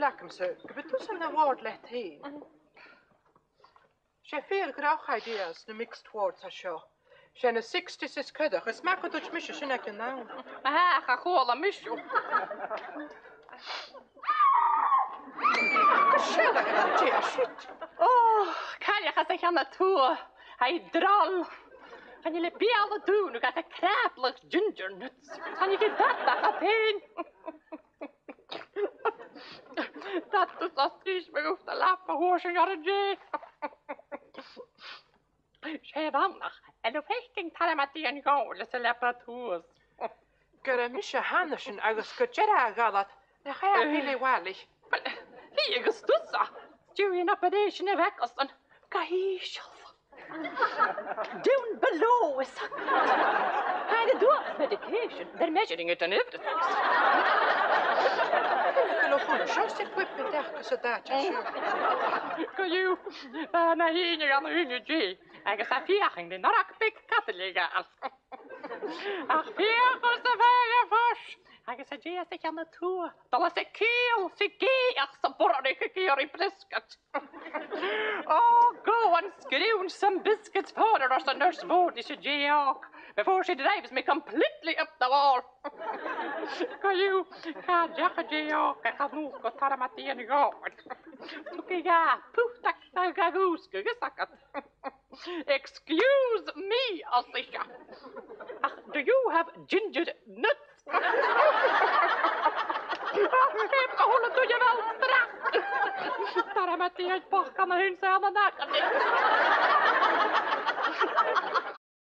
lakem ze. Gebetussen na woord let heen. She veel grauch ideas na mixed words a show. She na 66 kudach. Es maak het uch misje sinne ken naam. Ga gola misjo. Schelle en shit. Kan je gaan zeggen naartoe? Hij dral. Kan je alle doen? Nu gaat hij krapelig gingernuts. Kan je dat gaat heen? Dat is als triest me hoeft te lappen hoor, signore J. Zij wanneer. En op hechting talen met die en gauw, dat ze leppen toes. Gere misje hanneschen agus gutjera galat. Na ga je hele walig. Wie gestussa? Stuur je operation en weg als een kahiesel. Down below is Hij de door medication. They're measuring it and everything. Lo volle just equipment echt ze daadje. Kan je na hier aan de G. Ik sta viering de narakpik katteliga. Ach vier de vijf vars. Ik zei je zich aan de tour. Dan is ik keel, ze geer, ze borrige keer in brisket. Oh, go and screw some biscuits for her as the nurse board is a J-Hawk before she drives me completely up the wall. Kan je, ga jacka J-Hawk, ik ga nog wat taramati in de gaard. Toekiga, poef, tak, ga goes, gesakket. Excuse me, Alicia. Do you have ginger nuts? Ik heb gehoord dat je wel strak. Taramati uit Bach kan hun samen naken.